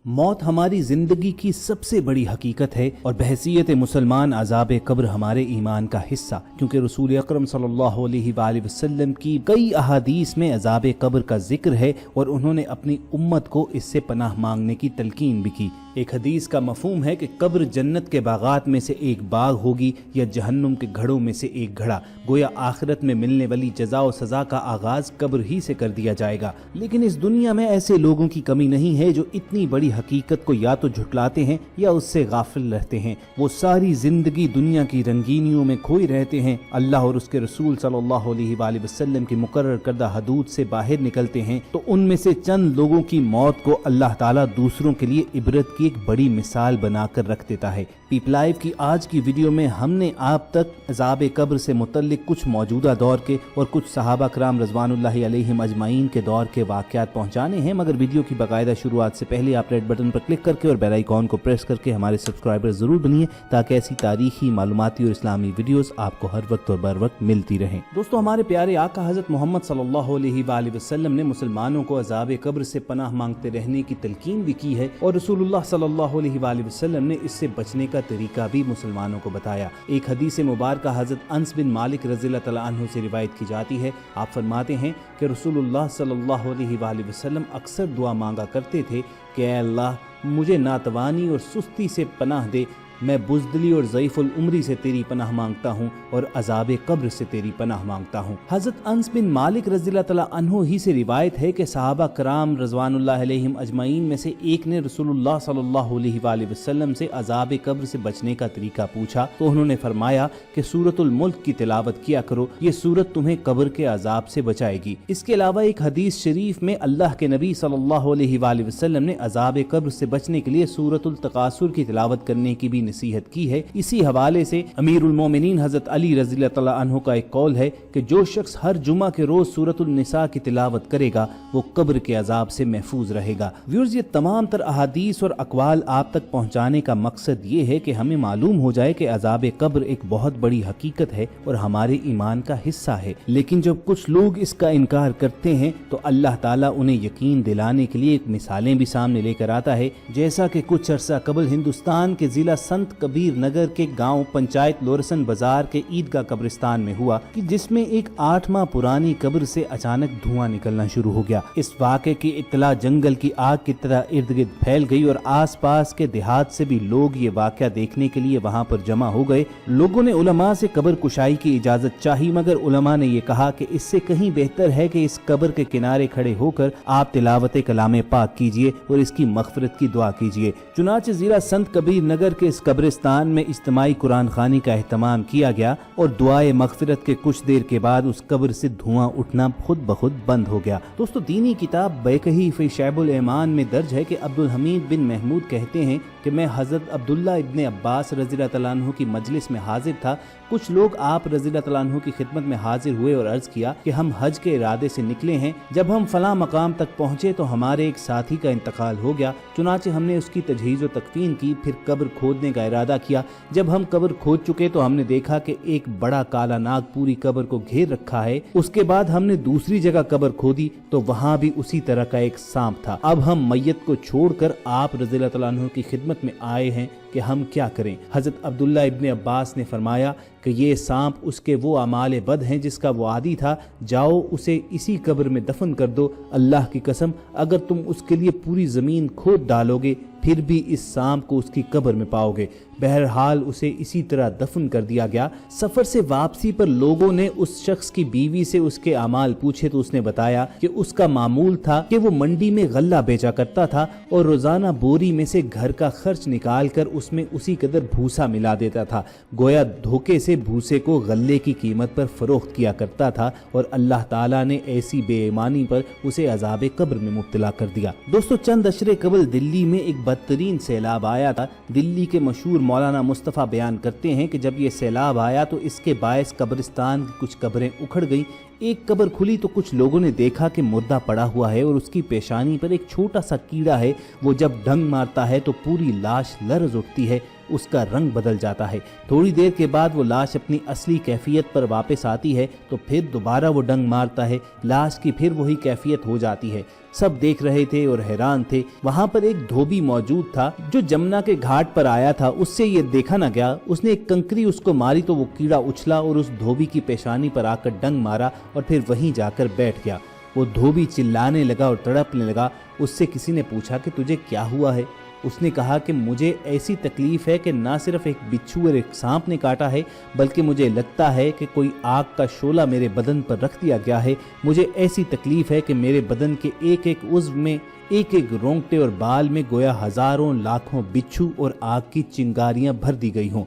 मौत हमारी जिंदगी की सबसे बड़ी हकीकत है और बहसीयत मुसलमान अज़ाब कब्र हमारे ईमान का हिस्सा, क्योंकि रसूल अकरम सल्लल्लाहु अलैहि वसल्लम की कई अहादीस में अज़ाब कब्र का जिक्र है और उन्होंने अपनी उम्मत को इससे पनाह मांगने की तलकीन भी की। एक हदीस का मफहूम है कि कब्र जन्नत के बागात में से एक बाग होगी या जहन्नुम के घड़ों में से एक घड़ा। गोया आखिरत में मिलने वाली जज़ा और सज़ा का आगाज कब्र ही से कर दिया जाएगा। लेकिन इस दुनिया में ऐसे लोगों की कमी नहीं है जो इतनी बड़ी हकीकत को या तो झुटलाते हैं या उससे गाफिल रहते हैं। वो सारी जिंदगी दुनिया की रंगीनियों में खोए रहते हैं, अल्लाह और उसके रसूल सल्लल्लाहु अलैहि वसल्लम की मुकर्रर करदा हदूद से बाहर निकलते हैं तो उनमें से चंद लोगों की मौत को अल्लाह ताला दूसरों के लिए इबरत की एक बड़ी मिसाल बनाकर रख देता है। पीपल लाइव की आज की वीडियो में हमने आप तक अज़ाब कब्र से मुतल्लिक कुछ मौजूदा दौर के और कुछ सहाबा कराम रज़वानुल्लाहि अलैहिम अजमाइन के दौर के वाक़यात पहुंचाने हैं, मगर वीडियो की बाकायदा शुरुआत से पहले आप रेड बटन पर क्लिक करके और बेल आइकॉन को प्रेस करके हमारे सब्सक्राइबर जरूर बनिए ताकि ऐसी तारीखी मालूमाती और इस्लामी वीडियोस आपको हर वक्त और बर वक्त मिलती रहें। दोस्तों, हमारे प्यारे आका हज़रत मोहम्मद सल्लल्लाहु अलैहि वसल्लम ने मुसलमानों को अज़ाब कब्र से पनाह मांगते रहने की तलकीन भी की है और रसूलुल्लाह सल्लल्लाहु अलैहि वसल्लम ने इससे बचने का तरीका भी मुसलमानों को बताया। एक हदीस मुबारक हज़रत अनस बिन मालिक रज़ियल्लाहु तआला अन्हु से रिवायत की जाती है। आप फरमाते हैं कि रसूलुल्लाह सल्लल्लाहु अलैहि वसल्लम अक्सर दुआ मांगा करते थे कि ऐ अल्लाह मुझे नातवानी और सुस्ती से पनाह दे, मैं बुज़दिली और ज़ईफ़ुल उम्री से तेरी पनाह मांगता हूँ और अज़ाब कब्र से तेरी पनाह मांगता हूँ। हज़रत अनस बिन मालिक रज़ियल्लाहु तआला अन्हु ही से रिवायत है कि सहाबा कराम रज़वानुल्लाहि अलैहिम अजमाइन में से एक ने रसूलुल्लाह सल्लल्लाहु अलैहि वसल्लम से अज़ाब कब्र से बचने का तरीका पूछा तो उन्होंने फरमाया कि सूरतुल मुल्क की तिलावत किया करो, ये सूरत तुम्हें कब्र के अज़ाब से बचाएगी। इसके अलावा एक हदीस शरीफ में अल्लाह के नबी सल्लल्लाहु अलैहि वसल्लम ने अज़ाब कब्र से बचने के लिए सूरतुल तकासुर की तिलावत करने की भी नसीहत की है। इसी हवाले से अमीरुल मोमिनीन हजरत अली रज़ियल्लाहु तआला अन्हु का एक कौल है कि जो शख्स हर जुमा के रोज सूरतुल निसा की तिलावत करेगा वो कब्र के अजाब से महफूज रहेगा। व्यूअर्स, ये तमाम तर अहादीस और अकवाल आप तक पहुंचाने का मकसद ये है कि हमें मालूम हो जाए कि अजाब कब्र एक बहुत बड़ी हकीकत है और हमारे ईमान का हिस्सा है। लेकिन जब कुछ लोग इसका इनकार करते हैं तो अल्लाह ताला उन्हें यकीन दिलाने के लिए एक मिसालें भी सामने लेकर आता है। जैसा कि कुछ अरसा कबल हिंदुस्तान के जिला संत कबीर नगर के गांव पंचायत लोरसन बाजार के ईदगाह कब्रिस्तान में हुआ कि जिसमें एक 8 माह पुरानी कब्र से अचानक धुआं निकलना शुरू हो गया। इस वाक़े की इत्तला जंगल की आग की तरह इर्द गिर्द फैल गई और आसपास के देहात से भी लोग ये वाक़या देखने के लिए वहां पर जमा हो गए। लोगों ने उलमा से कब्र कुशाई की इजाजत चाही, मगर उलमा ने ये कहा कि इससे कहीं बेहतर है कि इस कब्र के किनारे खड़े होकर आप तिलावत कलाम पाक कीजिए और इसकी मग़फ़िरत की दुआ कीजिए। चुनांचे जिला संत कबीर नगर के इस कब्रिस्तान में इज्तिमाई कुरान खानी का एहतमाम किया गया और दुआए मग़फ़िरत के कुछ देर के बाद उस कब्र से धुआं उठना खुद ब खुद बंद हो गया। दोस्तों, दीनी किताब बैकही फ़ी शैबुल ईमान में दर्ज है कि अब्दुल हमीद बिन महमूद कहते हैं कि मैं हज़रत अब्दुल्ला इब्ने अब्बास रज़ियल्लाहु तआला अन्हु की मजलिस में हाजिर था। कुछ लोग आप रज़ियल्लाहु तआला अन्हु की खिदमत में हाजिर हुए और अर्ज़ किया कि हम हज के इरादे से निकले हैं। जब हम फलां मकाम तक पहुँचे तो हमारे एक साथी का इंतकाल हो गया। चुनांचे हमने उसकी तजहीज़ व तकफ़ीन की, फिर कब्र खोदने का इरादा किया। जब हम कब्र खोद चुके तो हमने देखा कि एक बड़ा काला नाग पूरी कब्र को घेर रखा है। उसके बाद हमने दूसरी जगह कब्र खोदी तो वहाँ भी उसी तरह का एक सांप था। अब हम मैयत को छोड़कर आप रज़ियल्लाहु तआला अन्हु की खिदमत में आए हैं कि हम क्या करें। हज़रत अब्दुल्ला इब्ने अब्बास ने फरमाया कि ये सांप उसके वो अमाल बद हैं जिसका वो आदी था, जाओ उसे इसी कब्र में दफन कर दो। अल्लाह की कसम, अगर तुम उसके लिए पूरी ज़मीन खोद डालोगे फिर भी इस सांप को उसकी कब्र में पाओगे। बहरहाल उसे इसी तरह दफन कर दिया गया। सफ़र से वापसी पर लोगों ने उस शख्स की बीवी से उसके अमाल पूछे तो उसने बताया कि उसका मामूल था कि वो मंडी में गल्ला बेचा करता था और रोज़ाना बोरी में से घर का खर्च निकाल कर उसमें उसी कदर भूसा मिला देता था। गोया धोखे से भूसे को गल्ले की कीमत पर फरोख्त किया करता था और अल्लाह ताला ने ऐसी बेईमानी पर उसे अज़ाब कब्र में मुब्तला कर दिया। दोस्तों, चंद अशरे कबल दिल्ली में एक बदतरीन सैलाब आया था। दिल्ली के मशहूर मौलाना मुस्तफ़ा बयान करते हैं कि जब ये सैलाब आया तो इसके बायस कब्रिस्तान की कुछ कब्रें उखड़ गईं। एक कब्र खुली तो कुछ लोगों ने देखा कि मुर्दा पड़ा हुआ है और उसकी पेशानी पर एक छोटा सा कीड़ा है। वो जब डंग मारता है तो पूरी लाश लर्ज़ उठती है। اس کا رنگ بدل جاتا ہے۔ تھوڑی دیر کے بعد وہ لاش اپنی اصلی کیفیت پر واپس آتی ہے تو پھر دوبارہ وہ ڈنگ مارتا ہے، لاش کی پھر وہی کیفیت ہو جاتی ہے۔ سب دیکھ رہے تھے اور حیران تھے۔ وہاں پر ایک دھوبی موجود تھا جو جمنا کے گھاٹ پر آیا تھا، اس سے یہ دیکھا نہ گیا۔ اس نے ایک کنکری اس کو ماری تو وہ کیڑا اچھلا اور اس دھوبی کی پیشانی پر آ کر ڈنگ مارا اور پھر وہیں جا کر بیٹھ گیا۔ وہ دھوبی چلانے لگا اور تڑپنے لگا۔ اس سے کسی نے پوچھا کہ تجھے کیا ہوا ہے؟ اس نے کہا کہ مجھے ایسی تکلیف ہے کہ نہ صرف ایک بچھو اور ایک سانپ نے کاٹا ہے، بلکہ مجھے لگتا ہے کہ کوئی آگ کا شعلہ میرے بدن پر رکھ دیا گیا ہے۔ مجھے ایسی تکلیف ہے کہ میرے بدن کے ایک ایک عضو میں، ایک ایک رونگٹے اور بال میں گویا ہزاروں لاکھوں بچھو اور آگ کی چنگاریاں بھر دی گئی ہوں۔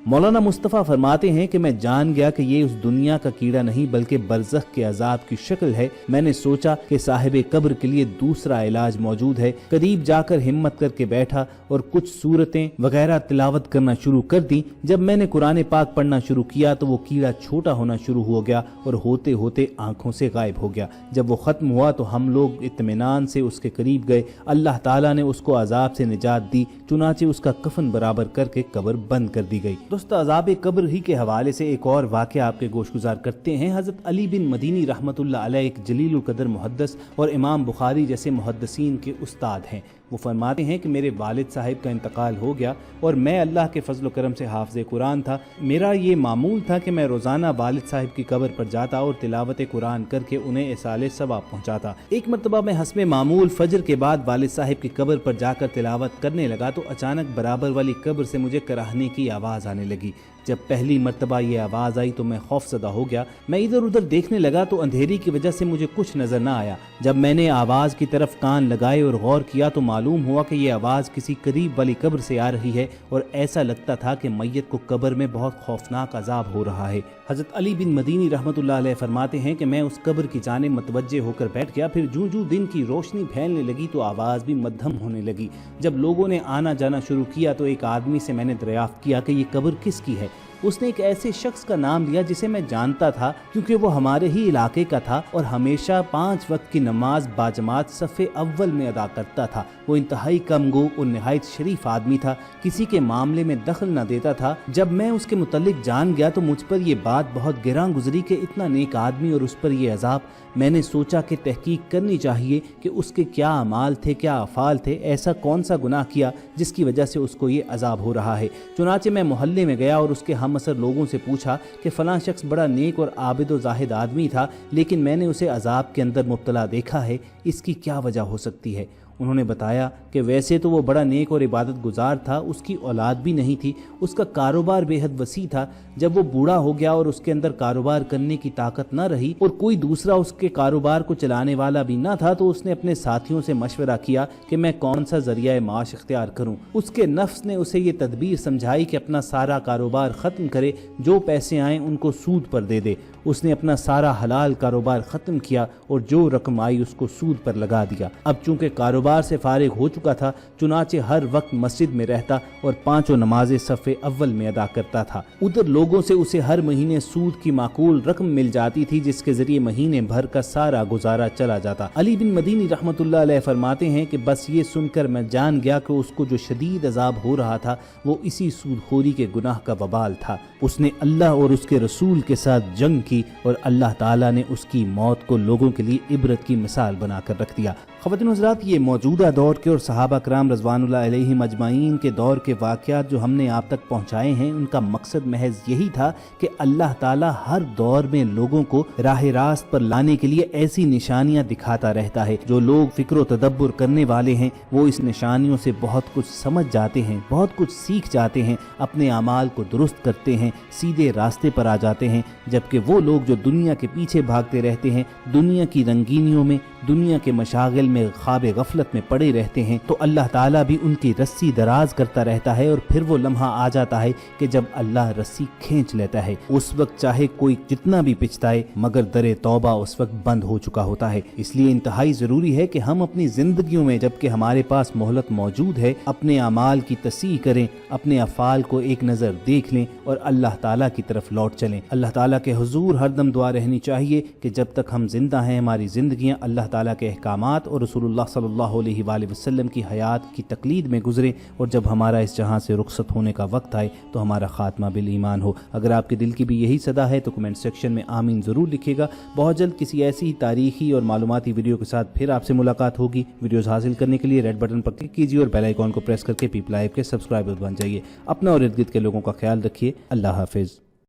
مولانا مصطفیٰ فرماتے ہیں کہ میں جان گیا کہ یہ اس دنیا کا کیڑا نہیں بلکہ برزخ کے عذاب کی شکل ہے۔ میں نے سوچا کہ صاحب قبر کے لیے دوسرا علاج موجود ہے۔ قریب جا کر ہمت کر کے بیٹھا اور کچھ سورتیں وغیرہ تلاوت کرنا شروع کر دی۔ جب میں نے قرآن پاک پڑھنا شروع کیا تو وہ کیڑا چھوٹا ہونا شروع ہو گیا اور ہوتے ہوتے آنکھوں سے غائب ہو گیا۔ جب وہ ختم ہوا تو ہم لوگ اطمینان سے اس کے قریب گئے۔ اللہ تعالیٰ نے اس کو عذاب سے نجات دی، چنانچہ اس کا کفن برابر کر کے قبر بند کر دی گئی۔ دوستو، عذاب قبر ہی کے حوالے سے ایک اور واقعہ آپ کے گوش گزار کرتے ہیں۔ حضرت علی بن مدینی رحمۃ اللہ علیہ ایک جلیل القدر محدث اور امام بخاری جیسے محدثین کے استاد ہیں۔ وہ فرماتے ہیں کہ میرے والد صاحب کا انتقال ہو گیا اور میں اللہ کے فضل و کرم سے حافظ قرآن تھا۔ میرا یہ معمول تھا کہ میں روزانہ والد صاحب کی قبر پر جاتا اور تلاوت قرآن کر کے انہیں ایصال ثواب پہنچاتا۔ ایک مرتبہ میں حسب معمول فجر کے بعد والد صاحب کی قبر پر جا کر تلاوت کرنے لگا تو اچانک برابر والی قبر سے مجھے کراہنے کی آواز آنے لگی۔ جب پہلی مرتبہ یہ آواز آئی تو میں خوف زدہ ہو گیا۔ میں ادھر ادھر دیکھنے لگا تو اندھیری کی وجہ سے مجھے کچھ نظر نہ آیا۔ جب میں نے آواز کی طرف کان لگائے اور غور کیا تو معلوم ہوا کہ یہ آواز کسی قریب والی قبر سے آ رہی ہے اور ایسا لگتا تھا کہ میت کو قبر میں بہت خوفناک عذاب ہو رہا ہے۔ حضرت علی بن مدینی رحمۃ اللہ علیہ فرماتے ہیں کہ میں اس قبر کی جانب متوجہ ہو کر بیٹھ گیا۔ پھر جوں دن کی روشنی پھیلنے لگی تو آواز بھی مدھم ہونے لگی۔ جب لوگوں نے آنا جانا شروع کیا تو ایک آدمی سے میں نے دریافت کیا کہ یہ قبر کس کی ہے۔ اس نے ایک ایسے شخص کا نام لیا جسے میں جانتا تھا کیونکہ وہ ہمارے ہی علاقے کا تھا اور ہمیشہ 5 وقت کی نماز باجماعت صف اول میں ادا کرتا تھا۔ وہ انتہائی کم گو اور نہایت شریف آدمی تھا، کسی کے معاملے میں دخل نہ دیتا تھا۔ جب میں اس کے متعلق جان گیا تو مجھ پر یہ بات بہت گراں گزری کہ اتنا نیک آدمی اور اس پر یہ عذاب۔ میں نے سوچا کہ تحقیق کرنی چاہیے کہ اس کے کیا اعمال تھے، کیا افعال تھے، ایسا کون سا گناہ کیا جس کی وجہ سے اس کو یہ عذاب ہو رہا ہے۔ چنانچہ میں محلے میں گیا اور اس کے ہم اثر لوگوں سے پوچھا کہ فلاں شخص بڑا نیک اور عابد و زاہد آدمی تھا، لیکن میں نے اسے عذاب کے اندر مبتلا دیکھا ہے، اس کی کیا وجہ ہو سکتی ہے؟ انہوں نے بتایا کہ ویسے تو وہ بڑا نیک اور عبادت گزار تھا، اس کی اولاد بھی نہیں تھی، اس کا کاروبار بے حد وسیع تھا۔ جب وہ بوڑھا ہو گیا اور اس کے اندر کاروبار کرنے کی طاقت نہ رہی اور کوئی دوسرا اس کے کاروبار کو چلانے والا بھی نہ تھا تو اس نے اپنے ساتھیوں سے مشورہ کیا کہ میں کون سا ذریعہ معاش اختیار کروں۔ اس کے نفس نے اسے یہ تدبیر سمجھائی کہ اپنا سارا کاروبار ختم کرے، جو پیسے آئیں ان کو سود پر دے دے۔ اس نے اپنا سارا حلال کاروبار ختم کیا اور جو رقم آئی اس کو سود پر لگا دیا۔ اب چونکہ کاروبار سے فارغ ہو چکا تھا، چنانچہ ہر وقت مسجد میں رہتا اور 5 نمازیں صف اول میں ادا کرتا تھا۔ ادھر لوگوں سے اسے ہر مہینے سود کی معقول رقم مل جاتی تھی جس کے ذریعے مہینے بھر کا سارا گزارا چلا جاتا۔ علی بن مدینی رحمۃ اللہ علیہ فرماتے ہیں کہ بس یہ سن کر میں جان گیا کہ اس کو جو شدید عذاب ہو رہا تھا وہ اسی سود خوری کے گناہ کا وبال تھا۔ اس نے اللہ اور اس کے رسول کے ساتھ جنگ کی اور اللہ تعالیٰ نے اس کی موت کو لوگوں کے لیے عبرت کی مثال بنا کر رکھ دیا۔ خواتین و حضرات، یہ موجودہ دور کے اور صحابہ کرام رضوان اللہ علیہم اجمعین کے دور کے واقعات جو ہم نے آپ تک پہنچائے ہیں، ان کا مقصد محض یہی تھا کہ اللہ تعالیٰ ہر دور میں لوگوں کو راہ راست پر لانے کے لیے ایسی نشانیاں دکھاتا رہتا ہے۔ جو لوگ فکر و تدبر کرنے والے ہیں وہ اس نشانیوں سے بہت کچھ سمجھ جاتے ہیں، بہت کچھ سیکھ جاتے ہیں، اپنے اعمال کو درست کرتے ہیں، سیدھے راستے پر آ جاتے ہیں۔ جبکہ وہ لوگ جو دنیا کے پیچھے بھاگتے رہتے ہیں، دنیا کی رنگینیوں میں، دنیا کے مشاغل میں خواب غفلت میں پڑے رہتے ہیں، تو اللہ تعالیٰ بھی ان کی رسی دراز کرتا رہتا ہے اور پھر وہ لمحہ آ جاتا ہے کہ جب اللہ رسی کھینچ لیتا ہے۔ اس وقت چاہے کوئی جتنا بھی پچھتائے مگر در توبہ اس وقت بند ہو چکا ہوتا ہے۔ اس لیے انتہائی ضروری ہے کہ ہم اپنی زندگیوں میں جبکہ ہمارے پاس مہلت موجود ہے، اپنے اعمال کی تصحیح کریں، اپنے افعال کو ایک نظر دیکھ لیں اور اللہ تعالیٰ کی طرف لوٹ چلیں۔ اللہ تعالیٰ کے حضور ہر دم دعا رہنی چاہیے کہ جب تک ہم زندہ ہیں ہماری زندگیاں اللہ تعالیٰ کے احکامات اور रसूलुल्लाह सल्लल्लाहु अलैहि वआलिहि वसल्लम की हयात की तकलीद में गुजरें और जब हमारा इस जहां से रुखसत होने का वक्त आए तो हमारा खात्मा बिल ईमान हो। अगर आपके दिल की भी यही सदा है तो कमेंट सेक्शन में आमीन ज़रूर लिखिएगा। बहुत जल्द किसी ऐसी ही तारीखी और मालूमाती वीडियो के साथ फिर आपसे मुलाकात होगी। वीडियोस हासिल करने के लिए रेड बटन पर क्लिक कीजिए और बेल आइकॉन को प्रेस करके पीपल लाइव के सब्सक्राइबर बन जाइए। अपना और इर्द गिर्द के लोगों का ख्याल रखिए। अल्लाह हाफिज़।